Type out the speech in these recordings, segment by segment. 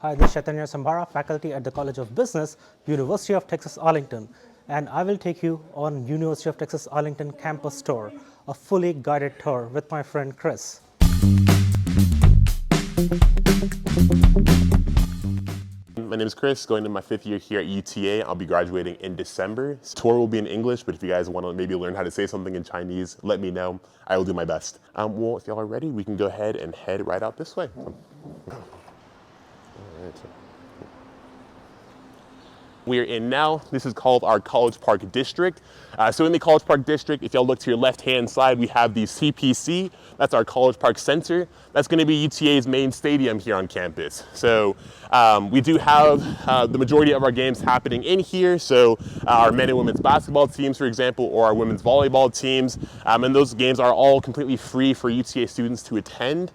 Hi, this is Chaitanya Sambhara, faculty at the College of Business, University of Texas Arlington, and I will take you on University of Texas Arlington campus tour, a fully guided tour with my friend Chris. My name is Chris, going into my 5th year here at UTA. I'll be graduating in December. This tour will be in English, but if you guys want to maybe learn how to say something in Chinese, let me know. I will do my best. Well, if y'all are ready, we can go ahead and head right out this way. We're in now. This is called our College Park District. So in the College Park District, if y'all look to your left-hand side, we have the CPC. That's our College Park Center. That's going to be UTA's main stadium here on campus. So we do have the majority of our games happening in here. So our men and women's basketball teams, for example, or our women's volleyball teams. And those games are all completely free for UTA students to attend.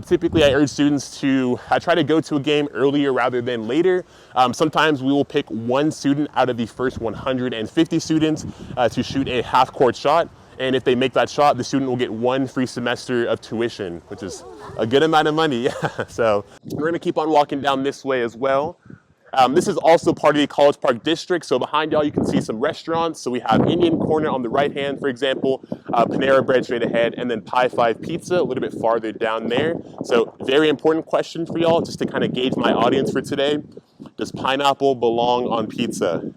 Typically, I urge students to try to go to a game earlier rather than later. Sometimes we will pick one student out of the first 150 students to shoot a half-court shot. And if they make that shot, the student will get 1 free semester of tuition, which is a good amount of money. So we're going to keep on walking down this way as well. This is also part of the College Park District. So behind y'all, you can see some restaurants. So we have Indian Corner on the right hand, for example, Panera Bread straight ahead, and then Pie 5 Pizza a little bit farther down there. So very important question for y'all, just to kind of gauge my audience for today. Does pineapple belong on pizza?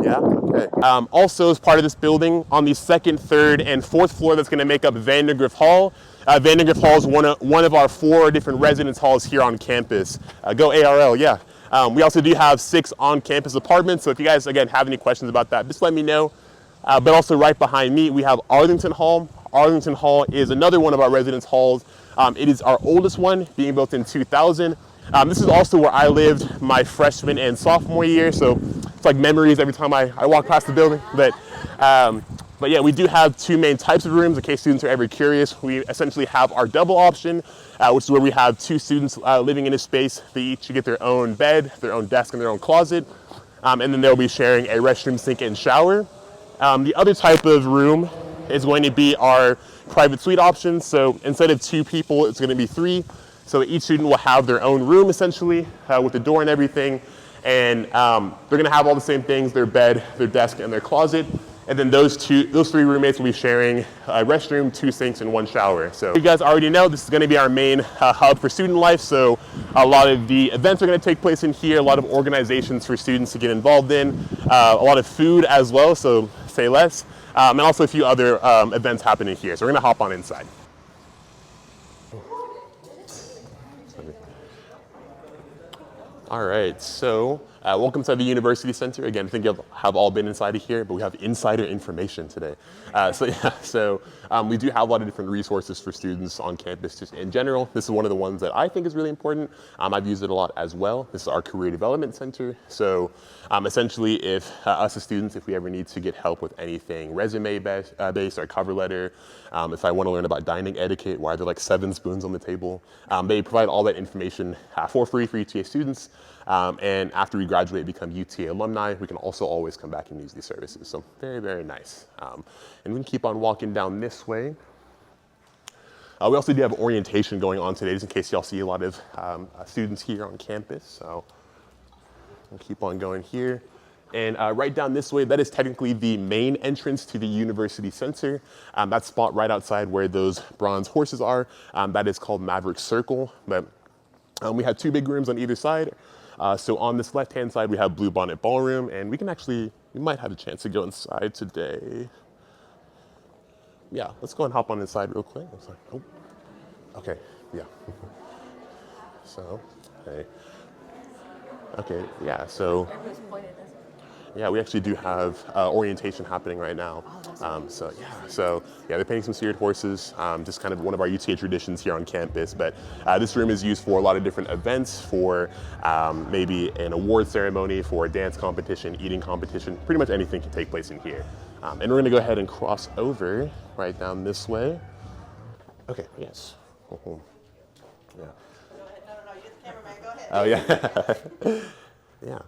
Yeah, okay. Also, as part of this building, on the 2nd, 3rd, and 4th floor, that's going to make up Vandergrift Hall. Vandergrift Hall is one of our 4 different residence halls here on campus. Go ARL, yeah. We also do have 6 on-campus apartments, so if you guys, again, have any questions about that, just let me know. But also right behind me, we have Arlington Hall. Arlington Hall is another one of our residence halls. It is our oldest one, being built in 2000. This is also where I lived my freshman and sophomore year, so it's like memories every time I walk past the building. But yeah, we do have 2 main types of rooms in case students are ever curious. We essentially have our double option, which is where we have 2 students living in a space. They each get their own bed, their own desk, and their own closet. And then they'll be sharing a restroom, sink, and shower. The other type of room is going to be our private suite option. So instead of 2 people, it's going to be 3. So each student will have their own room, essentially, with the door and everything. And they're going to have all the same things: their bed, their desk, and their closet. And then those 3 roommates will be sharing a restroom, 2 sinks, and 1 shower. So you guys already know this is going to be our main hub for student life. So a lot of the events are going to take place in here, a lot of organizations for students to get involved in, a lot of food as well, so say less, and also a few other events happening here. So we're going to hop on inside. All right, so welcome to the University Center. Again, I think you have all been inside of here, but we have insider information today. So we do have a lot of different resources for students on campus just in general. This is one of the ones that I think is really important. I've used it a lot as well. This is our Career Development Center. So essentially, if us as students, if we ever need to get help with anything resume-based or cover letter, if I want to learn about dining etiquette, why are there like 7 spoons on the table, they provide all that information for free for UTA students. And after we graduate, become UTA alumni, we can also always come back and use these services. So very, very nice. And we can keep on walking down this way. We also do have orientation going on today, just in case y'all see a lot of students here on campus. So we'll keep on going here. And right down this way, that is technically the main entrance to the University Center. That spot right outside where those bronze horses are, that is called Maverick Circle. But we have 2 big rooms on either side. So on this left-hand side, we have Bluebonnet Ballroom, and we might have a chance to go inside today. Yeah, let's go and hop on inside real quick. Oh, okay, yeah. So, okay, yeah, so. Yeah, we actually do have orientation happening right now. So they're painting some steered horses, just kind of one of our UTA traditions here on campus. But this room is used for a lot of different events, for maybe an award ceremony, for a dance competition, eating competition, pretty much anything can take place in here. And we're gonna go ahead and cross over right down this way. Okay, yes. Yeah. No, you're the cameraman, go ahead. Oh yeah, yeah.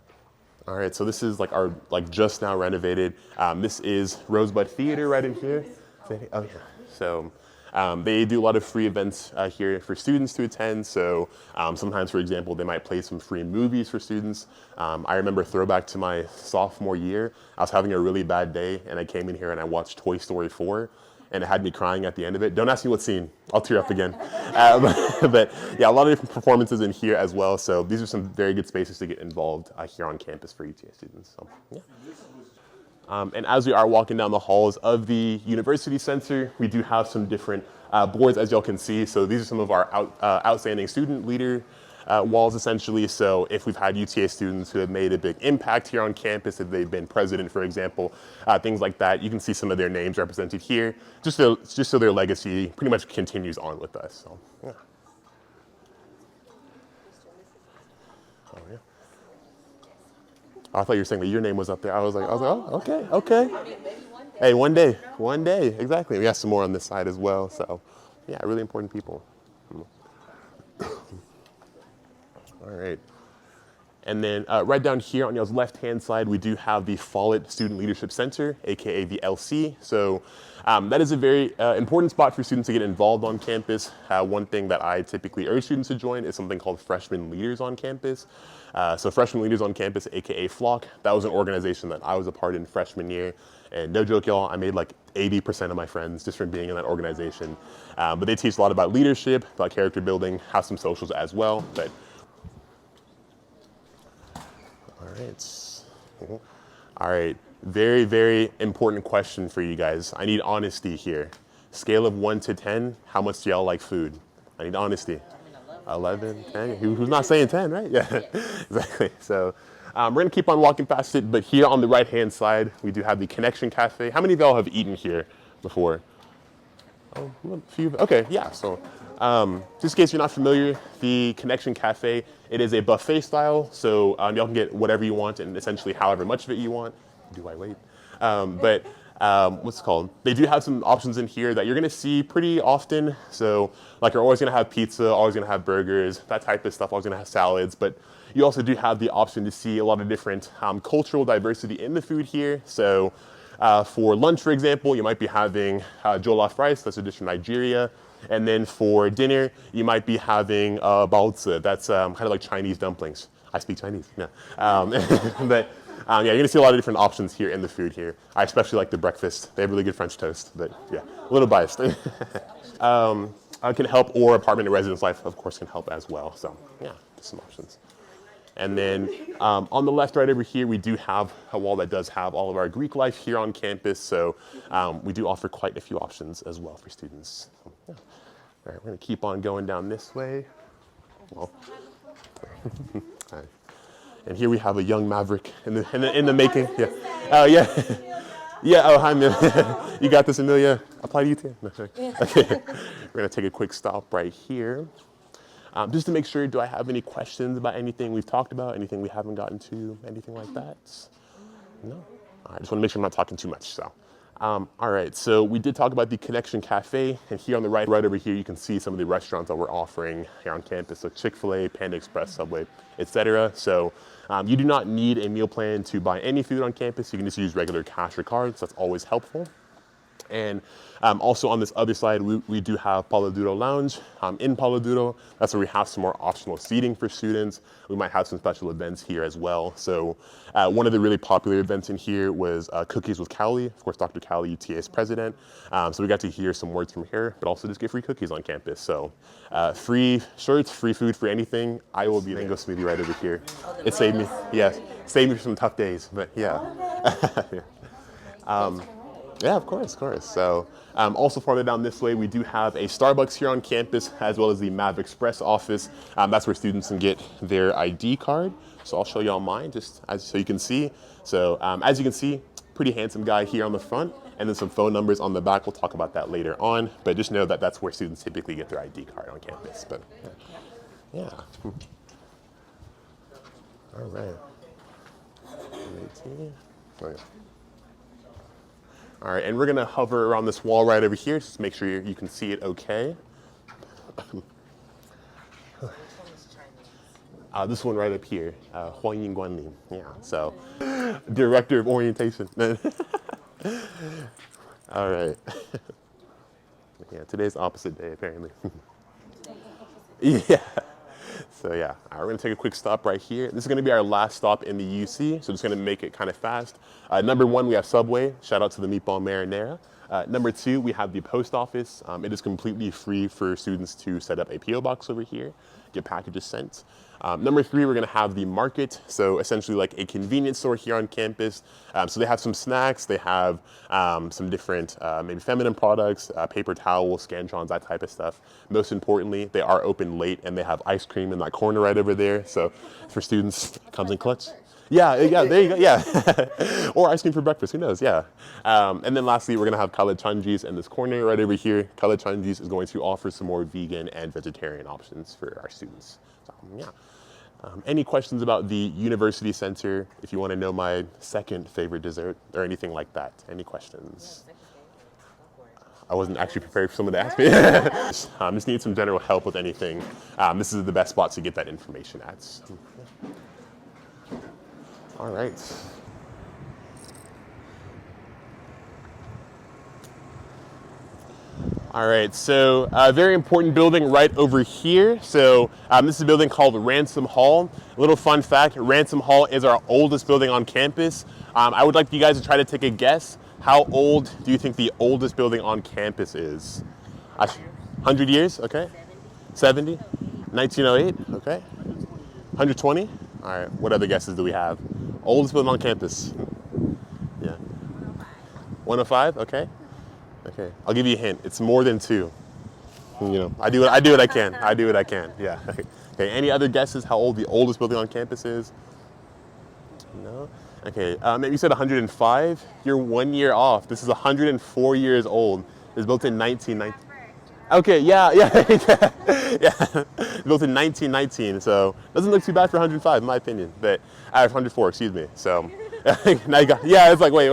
All right, so this is like our just now renovated. This is Rosebud Theater right in here. Oh yeah. So They do a lot of free events here for students to attend. So sometimes, for example, they might play some free movies for students. I remember throwback to my sophomore year, I was having a really bad day and I came in here and I watched Toy Story 4 and it had me crying at the end of it. Don't ask me what scene, I'll tear up again. But yeah, a lot of different performances in here as well. So these are some very good spaces to get involved here on campus for UTA students. So, yeah. And as we are walking down the halls of the University Center, we do have some different boards, as y'all can see. So these are some of our outstanding student leader walls, essentially. So if we've had UTA students who have made a big impact here on campus, if they've been president, for example, things like that, you can see some of their names represented here, just so their legacy pretty much continues on with us. So, yeah. Oh, yeah. I thought you were saying that your name was up there. I was like, oh, okay. Hey, one day, exactly. We have some more on this side as well. So, yeah, really important people. All right. And then right down here on y'all's left-hand side, we do have the Follett Student Leadership Center, AKA the LC. So that is a very important spot for students to get involved on campus. One thing that I typically urge students to join is something called Freshman Leaders on Campus. So Freshman Leaders on Campus, AKA FLOC, that was an organization that I was a part in freshman year. And no joke, y'all, I made like 80% of my friends just from being in that organization. But they teach a lot about leadership, about character building, have some socials as well. But all right, very, very important question for you guys. I need honesty here. Scale of 1 to 10, how much do y'all like food? I need honesty. 11, 10, who's not saying 10, right? Yeah, exactly. So we're gonna keep on walking past it, but here on the right-hand side, we do have the Connection Cafe. How many of y'all have eaten here before? Oh, a few, okay, yeah, so just in case you're not familiar, the Connection Cafe, it is a buffet style, so y'all can get whatever you want and essentially however much of it you want. Do I wait? What's it called? They do have some options in here that you're gonna see pretty often. So like you're always gonna have pizza, always gonna have burgers, that type of stuff, always gonna have salads, but you also do have the option to see a lot of different cultural diversity in the food here. So for lunch, for example, you might be having jollof rice, that's a dish from Nigeria. And then for dinner, you might be having baozi, that's kind of like Chinese dumplings. I speak Chinese, yeah. But yeah, you're gonna see a lot of different options here in the food here. I especially like the breakfast. They have really good French toast, but yeah, a little biased. Can help, or apartment and residence life, of course, can help as well. So yeah, just some options. And then on the left right over here, we do have a wall that does have all of our Greek life here on campus. So we do offer quite a few options as well for students. So, yeah. All right, we're gonna keep on going down this way. Well, all right. And here we have a young Maverick in the making. Yeah. Oh yeah. Yeah. Oh hi, Amelia. You got this, Amelia. Apply to you too. No, okay. We're gonna take a quick stop right here. Just to make sure, do I have any questions about anything we've talked about, anything we haven't gotten to, anything like that? No? All right, just want to make sure I'm not talking too much. So, all right, so we did talk about the Connection Cafe, and here on the right over here, you can see some of the restaurants that we're offering here on campus, so Chick-fil-A, Panda Express, Subway, etc. So you do not need a meal plan to buy any food on campus. You can just use regular cash or cards. That's always helpful. And also on this other side, we do have Palo Duro Lounge. In Palo Duro, that's where we have some more optional seating for students. We might have some special events here as well. So one of the really popular events in here was Cookies with Cowley. Of course, Dr. Cowley, UTA's president. So we got to hear some words from her, but also just get free cookies on campus. So free shirts, free food, free anything. I will be a mango smoothie right over here. It saved me, yes, saved me from some tough days, but yeah. Yeah, of course. So also farther down this way, we do have a Starbucks here on campus, as well as the Maverick Express office. That's where students can get their ID card. So I'll show y'all mine, just so you can see. So as you can see, pretty handsome guy here on the front, and then some phone numbers on the back. We'll talk about that later on, but just know that that's where students typically get their ID card on campus. But yeah. All right. Oh, yeah. All right, and we're gonna hover around this wall right over here, just to make sure you can see it okay. This one right up here, Huang Ying Guanlin. Yeah, so Director of Orientation. All right. Yeah, today's opposite day, apparently. Yeah. So yeah, we're gonna take a quick stop right here. This is gonna be our last stop in the UC, so just gonna make it kind of fast. Number one, we have Subway. Shout out to the meatball marinara. Number two, we have the post office. It is completely free for students to set up a PO box over here, get packages sent. Number three, we're gonna have the market. So essentially like a convenience store here on campus. So they have some snacks, they have some different maybe feminine products, paper towels, Scantrons, that type of stuff. Most importantly, they are open late and they have ice cream in that corner right over there. So for students, comes in clutch. Yeah, there you go, yeah. Or ice cream for breakfast, who knows, yeah. And then lastly, we're gonna have Kalachunjis in this corner right over here. Kalachunjis is going to offer some more vegan and vegetarian options for our students. So, yeah. Any questions about the University Center? If you want to know my second favorite dessert or anything like that. Any questions? I wasn't actually prepared for someone to ask me. Just need some general help with anything. This is the best spot to get that information at. All right. All right, so a very important building right over here. So this is a building called Ransom Hall. A little fun fact, Ransom Hall is our oldest building on campus. I would like you guys to try to take a guess. How old do you think the oldest building on campus is? 100 years, okay. 70? 1908, okay. 120? All right, what other guesses do we have? Oldest building on campus? Yeah. 105, okay. Okay, I'll give you a hint. It's more than 2. You know, I do what I can. I do what I can. Yeah. Okay. Any other guesses how old the oldest building on campus is? No. Okay. Maybe you said 105. You're 1 year off. This is 104 years old. It was built in 1990. Okay. Yeah. Built in 1919. So doesn't look too bad for 105 in my opinion. But 104. Excuse me. So now you got. Yeah. It's like wait.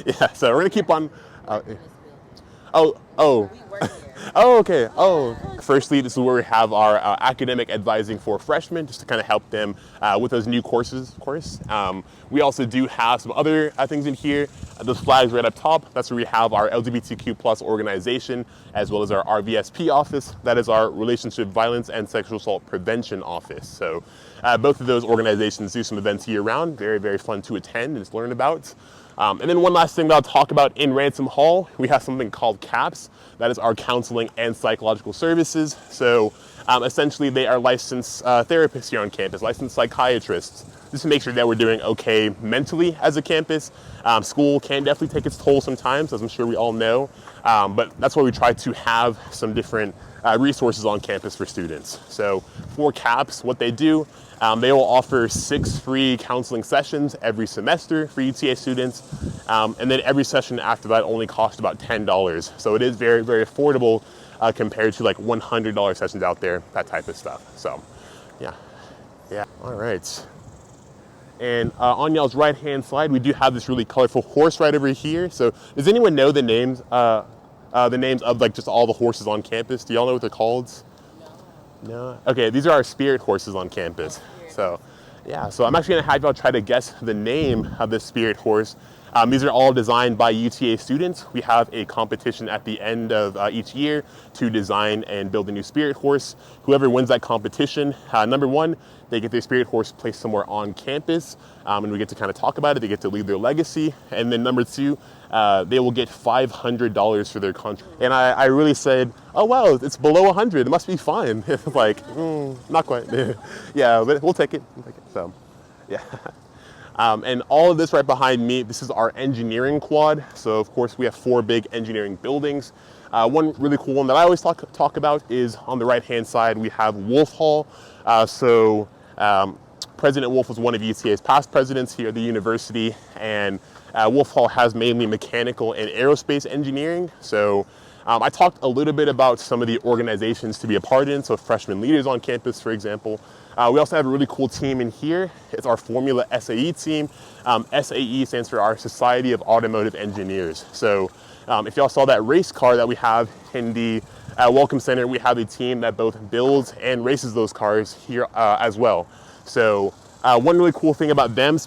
Yeah. So we're gonna keep on. Oh, okay. Firstly, this is where we have our academic advising for freshmen, just to kind of help them with those new courses, of course. We also do have some other things in here. Those flags right up top, that's where we have our LGBTQ plus organization, as well as our RVSP office. That is our Relationship Violence and Sexual Assault Prevention office. So both of those organizations do some events year round. Very, very fun to attend and just learn about. And then one last thing that I'll talk about in Ransom Hall, we have something called CAPS. That is our counseling and psychological services. So essentially they are licensed therapists here on campus, licensed psychiatrists, just to make sure that we're doing okay mentally as a campus. School can definitely take its toll sometimes, as I'm sure we all know, but that's why we try to have some different resources on campus for students. So for CAPS, what they do, they will offer 6 free counseling sessions every semester for UTA students, and then every session after that only costs about $10. So it is very, very affordable compared to like $100 sessions out there, that type of stuff. So yeah, all right. And on y'all's right-hand side, we do have this really colorful horse right over here. So does anyone know the names of like just all the horses on campus? Do y'all know what they're called? No. Okay, these are our spirit horses on campus. So, yeah, so I'm actually gonna have y'all try to guess the name of this spirit horse. These are all designed by UTA students. We have a competition at the end of each year to design and build a new spirit horse. Whoever wins that competition, number one, they get their spirit horse placed somewhere on campus, and we get to kind of talk about it. They get to leave their legacy. And then number two, they will get $500 for their contract. And I really said, oh wow, it's below 100, it must be fine. Like, not quite. Yeah, but we'll take it. So, yeah. And all of this right behind me, this is our engineering quad. So of course we have 4 big engineering buildings. One really cool one that I always talk about is on the right-hand side, we have Woolf Hall. President Woolf was one of UTA's past presidents here at the university, and Woolf Hall has mainly mechanical and aerospace engineering. So I talked a little bit about some of the organizations to be a part in, so freshman leaders on campus, for example. We also have a really cool team in here. It's our Formula SAE team. SAE stands for our Society of Automotive Engineers. So if y'all saw that race car that we have in the Welcome Center, we have a team that both builds and races those cars here as well. So one really cool thing about them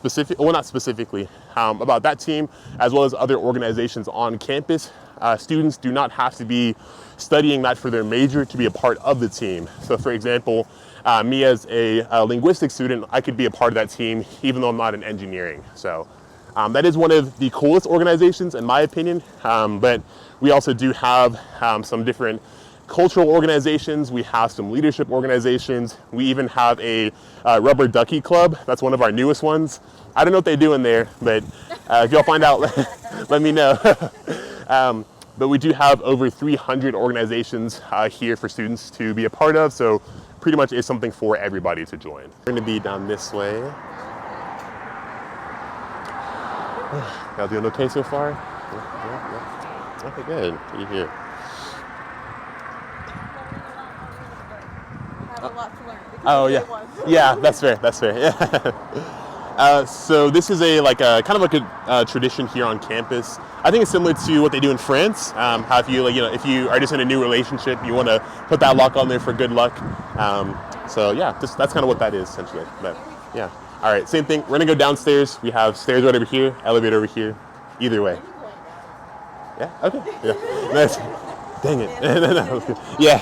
about that team, as well as other organizations on campus, students do not have to be studying that for their major to be a part of the team. So for example, me as a linguistics student, I could be a part of that team even though I'm not in engineering. So that is one of the coolest organizations in my opinion, but we also do have some different cultural organizations. We have some leadership organizations. We even have a rubber ducky club. That's one of our newest ones. I don't know what they do in there, but if y'all find out, let me know. But we do have over 300 organizations here for students to be a part of, so pretty much is something for everybody to join. We're gonna be down this way. Y'all doing okay so far? Yeah. Okay, good. What do you hear? I have a lot to learn. Oh yeah, yeah, that's fair. That's fair. Yeah. So this is a kind of like a tradition here on campus. I think it's similar to what they do in France. How if you if you are just in a new relationship, you want to put that lock on there for good luck. So yeah, that's kind of what that is essentially. But yeah. All right, same thing. We're gonna go downstairs. We have stairs right over here, elevator over here. Either way. Yeah. Okay. Yeah. Nice. Dang it. No. Yeah.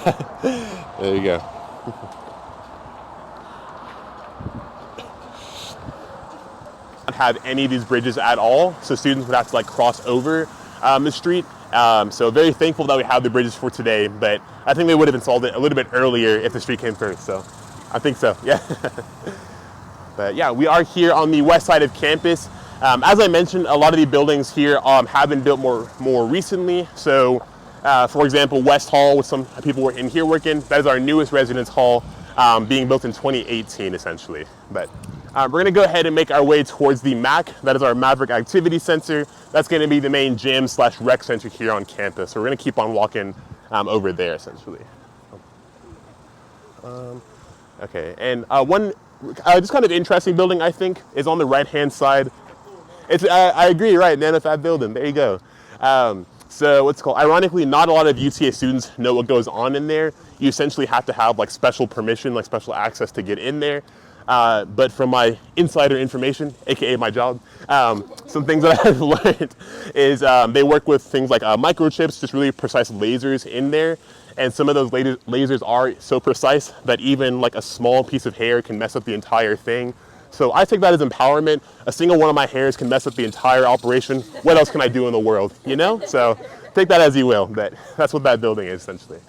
There you go. Not have any of these bridges at all, so students would have to cross over the street. So very thankful that we have the bridges for today, but I think they would have installed it a little bit earlier if the street came first. So I think so. Yeah. But yeah, we are here on the west side of campus. As I mentioned, a lot of the buildings here have been built more recently. So, for example, West Hall, with some people were in here working, that is our newest residence hall, being built in 2018, essentially. But we're going to go ahead and make our way towards the MAC. That is our Maverick Activity Center. That's going to be the main gym / rec center here on campus. So we're going to keep on walking over there, essentially. Okay, and one just kind of interesting building, I think, is on the right-hand side. It's, I agree, right, Nanofab building, there you go. So what's it called? Ironically, not a lot of UTA students know what goes on in there. You essentially have to have special permission, special access to get in there. But from my insider information, AKA my job, some things that I've learned is they work with things like microchips, just really precise lasers in there. And some of those lasers are so precise that even a small piece of hair can mess up the entire thing. So I take that as empowerment. A single one of my hairs can mess up the entire operation. What else can I do in the world, So take that as you will, but that's what that building is essentially.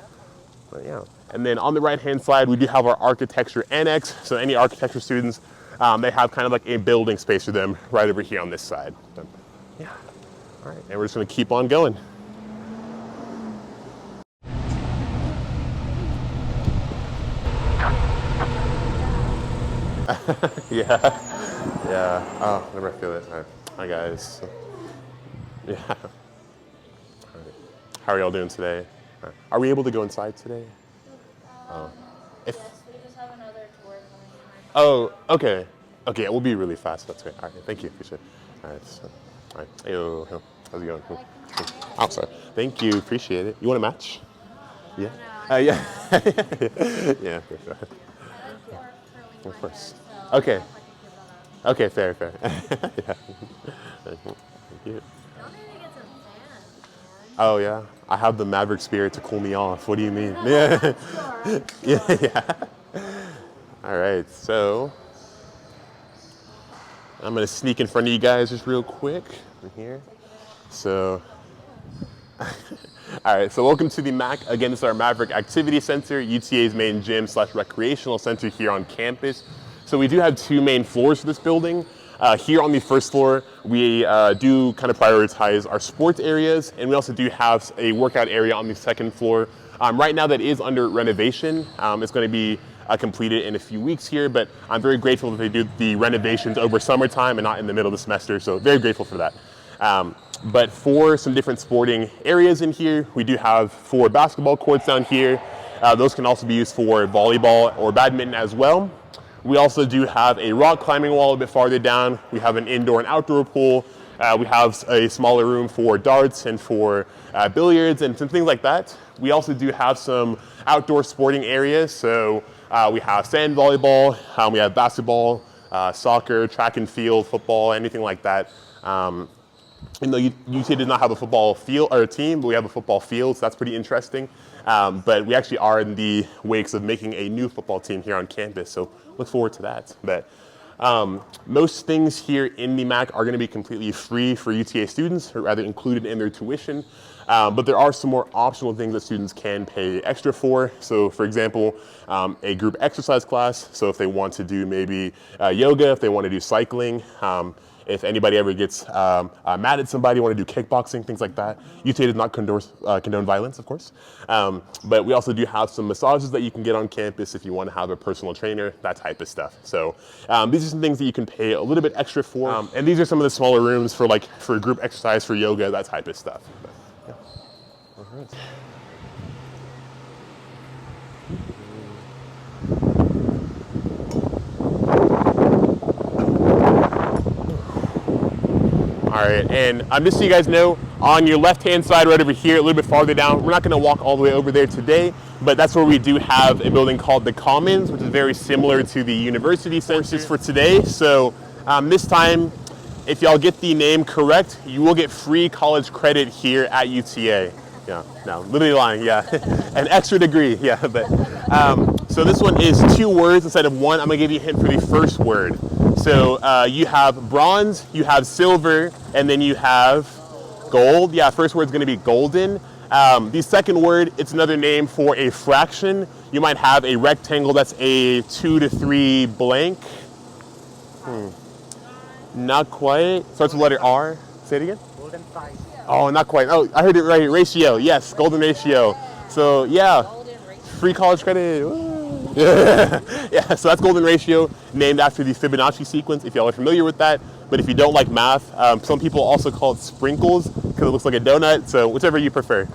But yeah. And then on the right-hand side, we do have our architecture annex. So any architecture students, they have kind of a building space for them right over here on this side. So, yeah. All right, and we're just gonna keep on going. Yeah. Oh, whenever I feel it. All right. Hi guys. Yeah. All right. How are y'all doing today? Are we able to go inside today? Yes, we just have another tour coming. Oh, okay. Okay, we'll be really fast. That's great. All right, thank you. Appreciate it. All right. So, all right. Hey, how's it going? Oh, sorry. Thank you. Appreciate it. You want to match? Yeah. Yeah. Yeah, for sure. Of course. Okay. Okay, fair. Yeah. Thank you. Oh yeah, I have the Maverick spirit to cool me off. What do you mean? Yeah. Yeah. All right, so I'm gonna sneak in front of you guys just real quick from here. So, all right, so welcome to the MAC. Again, this is our Maverick Activity Center, UTA's main gym / recreational center here on campus. So we do have two main floors for this building. Here on the first floor, we do kind of prioritize our sports areas, and we also do have a workout area on the second floor. Right now that is under renovation. It's going to be completed in a few weeks here, but I'm very grateful that they do the renovations over summertime and not in the middle of the semester, so very grateful for that. But for some different sporting areas in here, we do have 4 basketball courts down here. Those can also be used for volleyball or badminton as well. We also do have a rock climbing wall a bit farther down. We have an indoor and outdoor pool. We have a smaller room for darts and for billiards and some things like that. We also do have some outdoor sporting areas. So we have sand volleyball, we have basketball, soccer, track and field, football, anything like that. Even though UTA does not have a football field or a team, but we have a football field, so that's pretty interesting. But we actually are in the wakes of making a new football team here on campus, so look forward to that. But most things here in the MAC are going to be completely free for UTA students, or rather included in their tuition. But there are some more optional things that students can pay extra for. So for example, a group exercise class. So if they want to do maybe yoga, if they want to do cycling, if anybody ever gets mad at somebody, want to do kickboxing, things like that. UTA does not condone violence, of course. But we also do have some massages that you can get on campus if you want to have a personal trainer, that type of stuff. So these are some things that you can pay a little bit extra for. And these are some of the smaller rooms for group exercise, for yoga, that type of stuff. But, yeah. All right. All right, and just so you guys know, on your left-hand side right over here, a little bit farther down, we're not gonna walk all the way over there today, but that's where we do have a building called the Commons, which is very similar to the university courses for today. So this time, if y'all get the name correct, you will get free college credit here at UTA. Yeah, no, literally lying, yeah. An extra degree, yeah. But so this one is 2 words instead of 1. I'm gonna give you a hint for the first word. So you have bronze, you have silver, and then you have gold. Yeah, first word's gonna be golden. The second word, it's another name for a fraction. You might have a rectangle that's a 2 to 3 blank. Not quite. Starts with the letter R. Say it again. Golden size. Oh, not quite. Oh, I heard it right here. Ratio. Yes, golden ratio. So yeah, free college credit. Woo. Yeah, so that's golden ratio, named after the Fibonacci sequence, if y'all are familiar with that. But if you don't like math, some people also call it sprinkles because it looks like a donut. So whichever you prefer.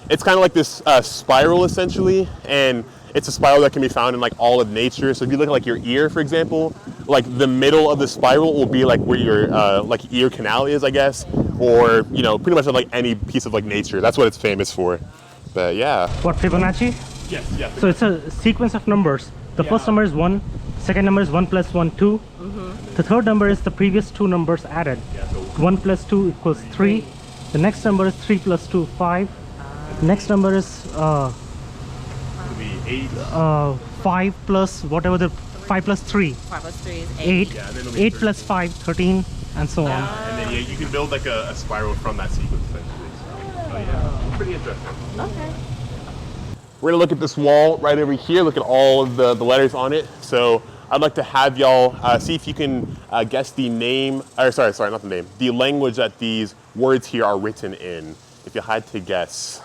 It's kind of like this spiral essentially, and it's a spiral that can be found in like all of nature. So if you look at like your ear, for example, like the middle of the spiral will be like where your like ear canal is, I guess, or you know, pretty much like any piece of like nature. That's what it's famous for. But yeah. What, Fibonacci? Yes. Yeah. So it's a sequence of numbers. The first number is 1, second number is 1 plus 1, 2. The third number is the previous 2 numbers added. 1 plus 2 equals 3. The next number is 3 plus 2, 5. The next number is 5 plus whatever the 5 plus 3. 5 plus 3 is 8. Yeah, then it'll be 8 plus 5, 13, and so on. And then you can build like a spiral from that sequence essentially. So yeah, pretty interesting. Okay. We're gonna look at this wall right over here, look at all of the letters on it. So I'd like to have y'all see if you can guess the name, or sorry, not the name, the language that these words here are written in. If you had to guess.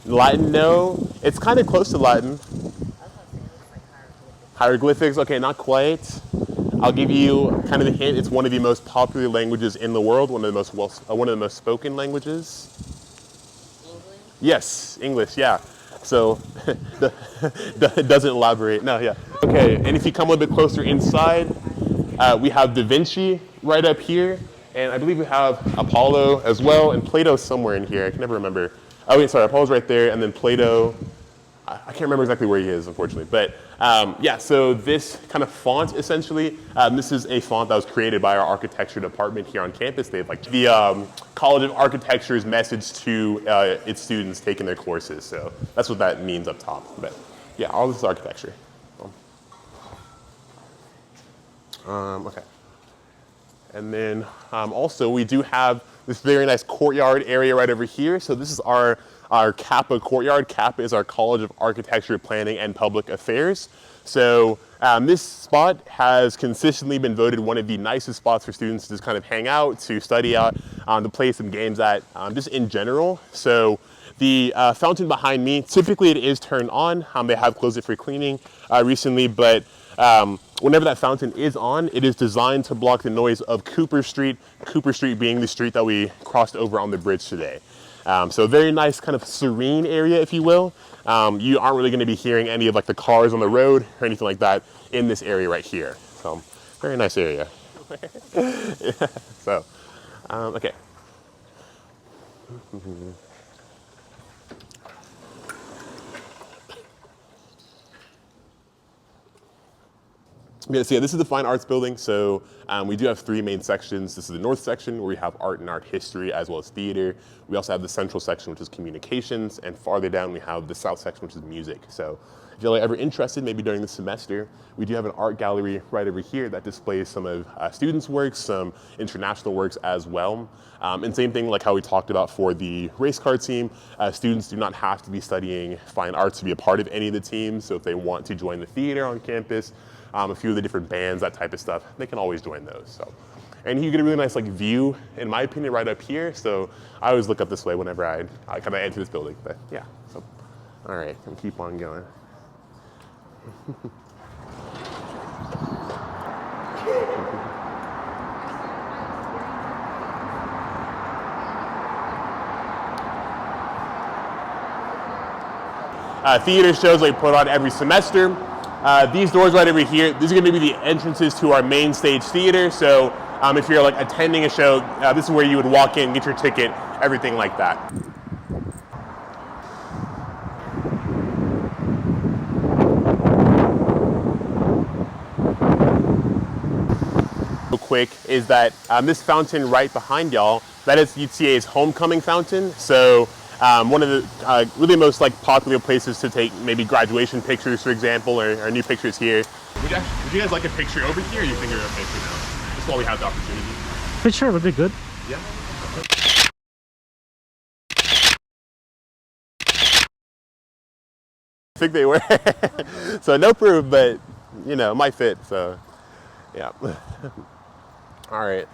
Latin, no. It's kind of close to Latin. Hieroglyphics, okay, not quite. I'll give you kind of the hint. It's one of the most popular languages in the world, one of the most spoken languages. English? Yes, English, yeah. So, it doesn't elaborate. No, yeah. Okay, and if you come a little bit closer inside, we have Da Vinci right up here, and I believe we have Apollo as well, and Plato's somewhere in here. I can never remember. Oh, wait, sorry, Apollo's right there, and then Plato. I can't remember exactly where he is, unfortunately. But yeah, so this kind of font, essentially, this is a font that was created by our architecture department here on campus. They have like the College of Architecture's message to its students taking their courses. So that's what that means up top. But yeah, all this is architecture. Okay. And then also we do have this very nice courtyard area right over here. So this is our CAPPA Courtyard. CAPPA is our College of Architecture, Planning, and Public Affairs. So this spot has consistently been voted one of the nicest spots for students to just kind of hang out, to study out, to play some games at, just in general. So the fountain behind me, typically it is turned on. They have closed it for cleaning recently, but whenever that fountain is on, it is designed to block the noise of Cooper Street being the street that we crossed over on the bridge today. So a very nice kind of serene area, if you will. You aren't really going to be hearing any of like the cars on the road or anything like that in this area right here. So very nice area. Yeah. So, okay. Yeah, so yeah, this is the Fine Arts Building. So we do have three main sections. This is the north section where we have art and art history as well as theater. We also have the central section, which is communications, and farther down we have the south section, which is music. So if you're ever interested, maybe during the semester, we do have an art gallery right over here that displays some of students' works, some international works as well. And same thing like how we talked about for the race car team, students do not have to be studying fine arts to be a part of any of the teams. So if they want to join the theater on campus, a few of the different bands, that type of stuff, they can always join those. So, and you get a really nice view, in my opinion, right up here. So I always look up this way whenever I kind of enter this building. But yeah, so all right, I'm gonna keep on going. Theater shows we put on every semester. These doors right over here, these are going to be the entrances to our main stage theater. So if you're attending a show, this is where you would walk in, get your ticket, everything like that. Real quick is that this fountain right behind y'all, that is UTA's Homecoming Fountain. So one of the really most popular places to take maybe graduation pictures, for example, or new pictures here. Would you guys like a picture over here, or you think you're okay for now? Just while we have the opportunity. Picture would be good. Yeah. I think they were. So no proof, but it might fit. So yeah. All right.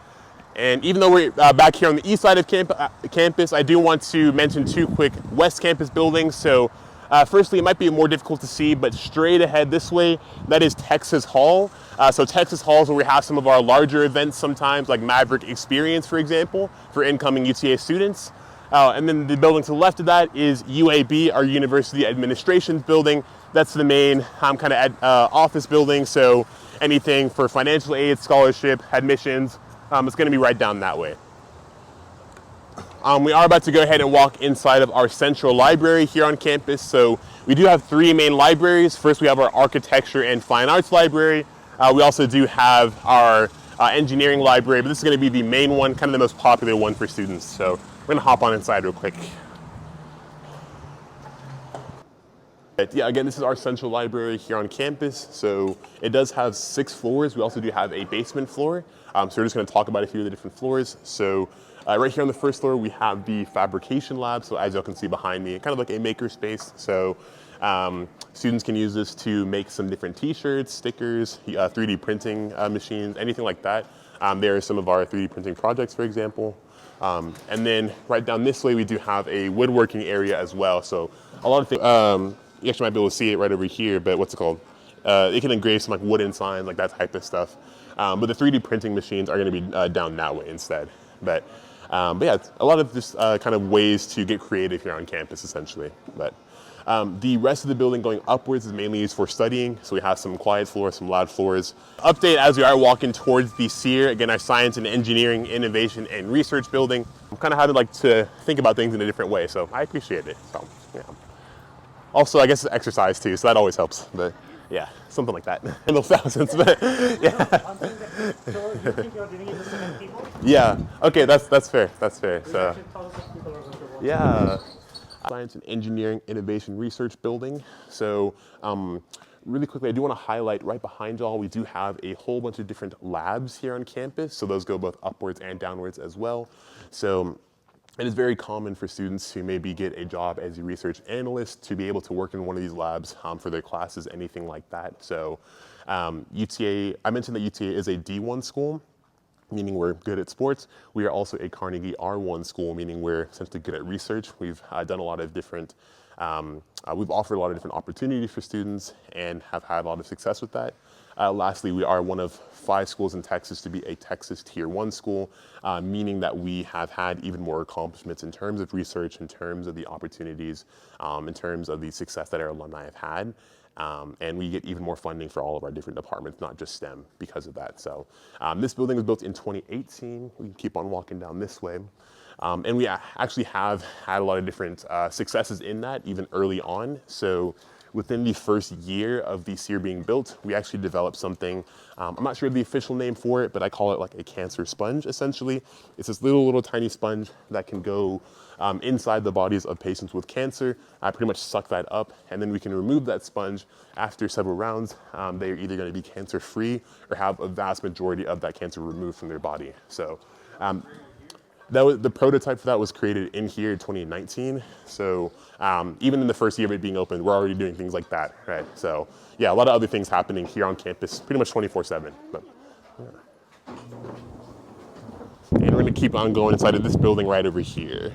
And even though we're back here on the east side of campus, I do want to mention two quick West Campus buildings. So firstly, it might be more difficult to see, but straight ahead this way, that is Texas Hall. So Texas Hall is where we have some of our larger events sometimes, like Maverick Experience, for example, for incoming UTA students. And then the building to the left of that is UAB, our University Administrations building. That's the main office building. So anything for financial aid, scholarship, admissions, it's going to be right down that way. We are about to go ahead and walk inside of our central library here on campus. So we do have three main libraries. First, we have our architecture and fine arts library. We also do have our engineering library, but this is going to be the main one, kind of the most popular one for students. So we're going to hop on inside real quick. Yeah, again, this is our central library here on campus. So it does have 6 floors. We also do have a basement floor. So we're just going to talk about a few of the different floors. So right here on the first floor, we have the fabrication lab. So as y'all can see behind me, kind of like a maker space. So students can use this to make some different t-shirts, stickers, 3D printing machines, anything like that. There are some of our 3D printing projects, for example. And then right down this way, we do have a woodworking area as well. So a lot of things, you actually might be able to see it right over here, but what's it called? It can engrave some wooden signs, that type of stuff. But the 3D printing machines are going to be down that way instead. But yeah, it's a lot of just kind of ways to get creative here on campus, essentially. But the rest of the building going upwards is mainly used for studying. So we have some quiet floors, some loud floors. Update as we are walking towards the SEER, again, our Science and Engineering, Innovation, and Research building. I'm kind of how to think about things in a different way, so I appreciate it. So yeah. Also, I guess it's exercise too, so that always helps. But yeah, something like that. In the thousands, but yeah. So you think you're doing it to 7 people? Yeah. Okay, that's fair. That's fair. So yeah. Science and Engineering, Innovation, Research building. So really quickly, I do want to highlight right behind y'all, we do have a whole bunch of different labs here on campus. So those go both upwards and downwards as well. So it is very common for students who maybe get a job as a research analyst to be able to work in one of these labs for their classes, anything like that. So UTA, I mentioned that UTA is a D1 school, meaning we're good at sports. We are also a Carnegie R1 school, meaning we're essentially good at research. We've done a lot of different, we've offered a lot of different opportunities for students and have had a lot of success with that. Lastly, we are one of 5 schools in Texas to be a Texas Tier 1 school, meaning that we have had even more accomplishments in terms of research, in terms of the opportunities, in terms of the success that our alumni have had. And we get even more funding for all of our different departments, not just STEM, because of that. So this building was built in 2018. We can keep on walking down this way. And we actually have had a lot of different successes in that, even early on. So within the first year of the SEER being built, we actually developed something, I'm not sure the official name for it, but I call it like a cancer sponge, essentially. It's this little tiny sponge that can go inside the bodies of patients with cancer. I pretty much suck that up, and then we can remove that sponge after several rounds. They're either going to be cancer-free or have a vast majority of that cancer removed from their body. So the prototype for that was created in here in 2019. So even in the first year of it being open, we're already doing things like that, right? So yeah, a lot of other things happening here on campus, pretty much 24/7. But, yeah. And we're going to keep on going inside of this building right over here.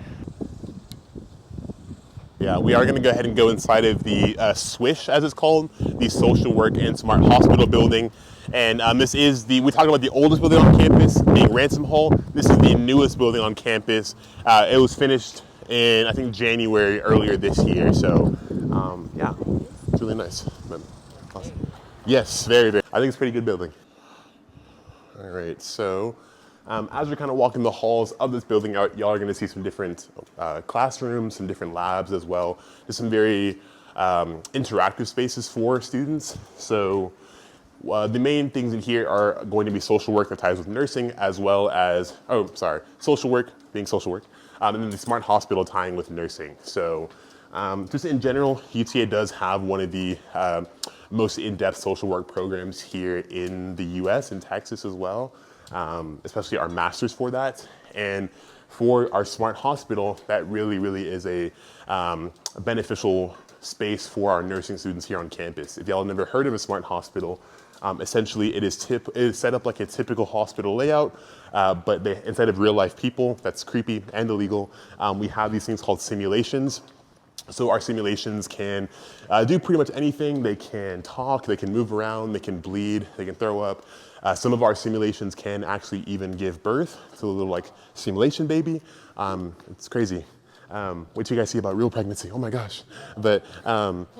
Yeah, we are going to go ahead and go inside of the SWISH, as it's called, the Social Work and Smart Hospital building. And this is we talked about the oldest building on campus being Ransom Hall. This is the newest building on campus. It was finished in, I think, January earlier this year. So, yeah, it's really nice. Awesome. Yes, very, very. I think it's a pretty good building. All right, so as we're kind of walking the halls of this building, y'all are going to see some different classrooms, some different labs as well. There's some very interactive spaces for students. So the main things in here are going to be social work that ties with nursing, as well as, social work being social work, and then the smart hospital tying with nursing. So just in general, UTA does have one of the most in-depth social work programs here in the US, in Texas as well. Especially our masters for that. And for our smart hospital, that really is a beneficial space for our nursing students here on campus. If y'all have never heard of a smart hospital, essentially it is set up like a typical hospital layout, but instead of real life people, that's creepy and illegal, we have these things called simulations. So our simulations can do pretty much anything. They can talk, they can move around, they can bleed, they can throw up. Some of our simulations can actually even give birth to a little like simulation baby. It's crazy. Wait till you guys see about real pregnancy. Oh my gosh. But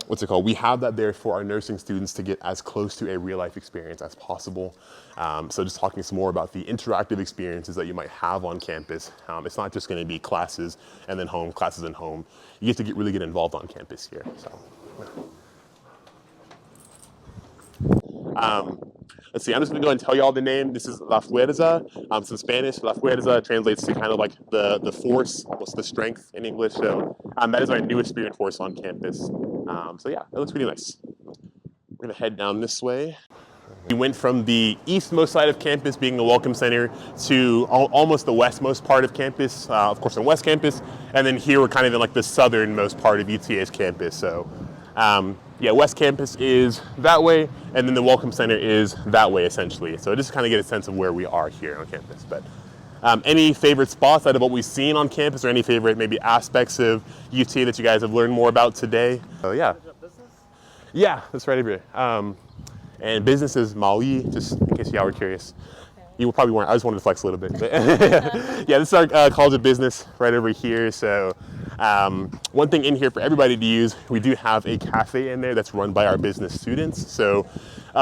what's it called? We have that there for our nursing students to get as close to a real life experience as possible. So just talking some more about the interactive experiences that you might have on campus. It's not just going to be classes and then home, classes and home. You get to really get involved on campus here. So. Let's see, I'm just gonna go and tell you all the name. This is La Fuerza. It's in Spanish. La Fuerza translates to kind of like the force, almost the strength in English. So that is our newest spirit force on campus. So yeah, it looks pretty nice. We're gonna head down this way. We went from the eastmost side of campus being the Welcome Center to almost the westmost part of campus, of course on West Campus. And then here we're kind of in like the southernmost part of UTA's campus. So yeah, West Campus is that way, and then the Welcome Center is that way, essentially. So just kind of get a sense of where we are here on campus. But any favorite spots out of what we've seen on campus, or any favorite maybe aspects of UTA that you guys have learned more about today? Oh yeah. Yeah, that's right over here. And business is Maui, just in case y'all were curious. You probably weren't, I just wanted to flex a little bit. But yeah, this is our College of Business right over here. So one thing in here for everybody to use, we do have a cafe in there that's run by our business students. So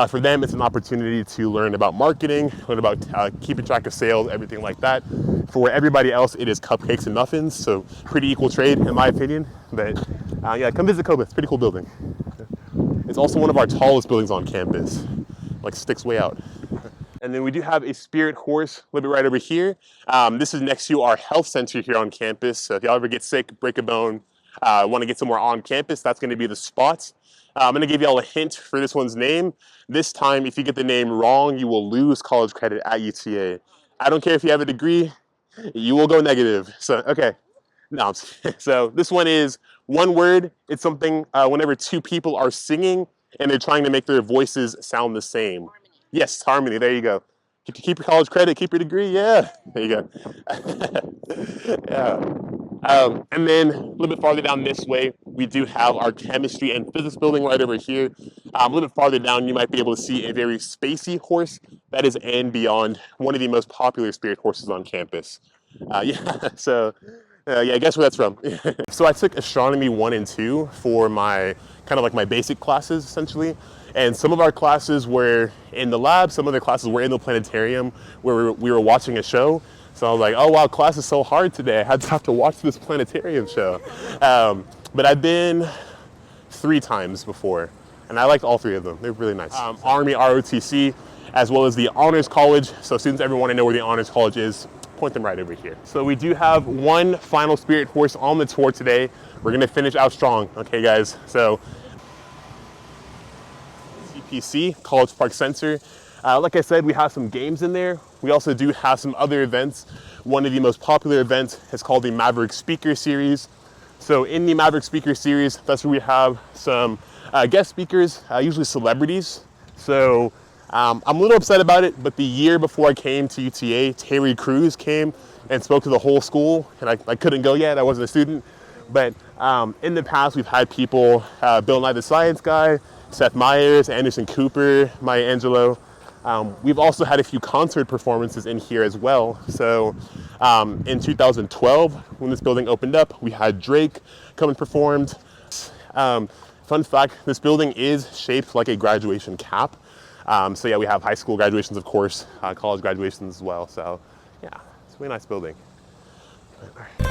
for them, it's an opportunity to learn about marketing, learn about keeping track of sales, everything like that. For everybody else, it is cupcakes and muffins. So pretty equal trade, in my opinion. But yeah, come visit COBA, it's a pretty cool building. It's also one of our tallest buildings on campus, like sticks way out. And then we do have a spirit horse a little bit right over here. This is next to our health center here on campus. So if y'all ever get sick, break a bone, want to get somewhere on campus, that's going to be the spot. I'm going to give y'all a hint for this one's name. This time, if you get the name wrong, you will lose college credit at UTA. I don't care if you have a degree, you will go negative. So, okay. No, so this one is one word. It's something whenever two people are singing and they're trying to make their voices sound the same. Harmony. Yes, harmony. There you go. Keep your college credit, keep your degree. Yeah, there you go. Yeah. And then a little bit farther down this way, we do have our chemistry and physics building right over here. A little bit farther down, you might be able to see a very spacey horse. That is And Beyond, one of the most popular spirit horses on campus. Yeah, so yeah, guess where that's from. So I took astronomy 1 and 2 for my kind of like my basic classes essentially. And some of our classes were in the lab, some of the classes were in the planetarium where we were watching a show. So I was like, oh wow, class is so hard today. I have to watch this planetarium show. But I've been 3 times before, and I liked all 3 of them. They're really nice. Army ROTC, as well as the Honors College. So students ever want to know where the Honors College is, point them right over here. So we do have one final Spirit horse on the tour today. We're gonna finish out strong, okay guys? So CPC, College Park Center. Like I said, we have some games in there. We also do have some other events. One of the most popular events is called the Maverick Speaker Series. So in the Maverick Speaker Series, that's where we have some guest speakers, usually celebrities. So I'm a little upset about it, but the year before I came to UTA, Terry Crews came and spoke to the whole school, and I couldn't go yet, I wasn't a student. But in the past, we've had people, Bill Nye the Science Guy, Seth Meyers, Anderson Cooper, Maya Angelou. We've also had a few concert performances in here as well. So in 2012, when this building opened up, we had Drake come and performed. Fun fact, this building is shaped like a graduation cap. So yeah, we have high school graduations, of course, college graduations as well. So yeah, it's a really nice building. All right.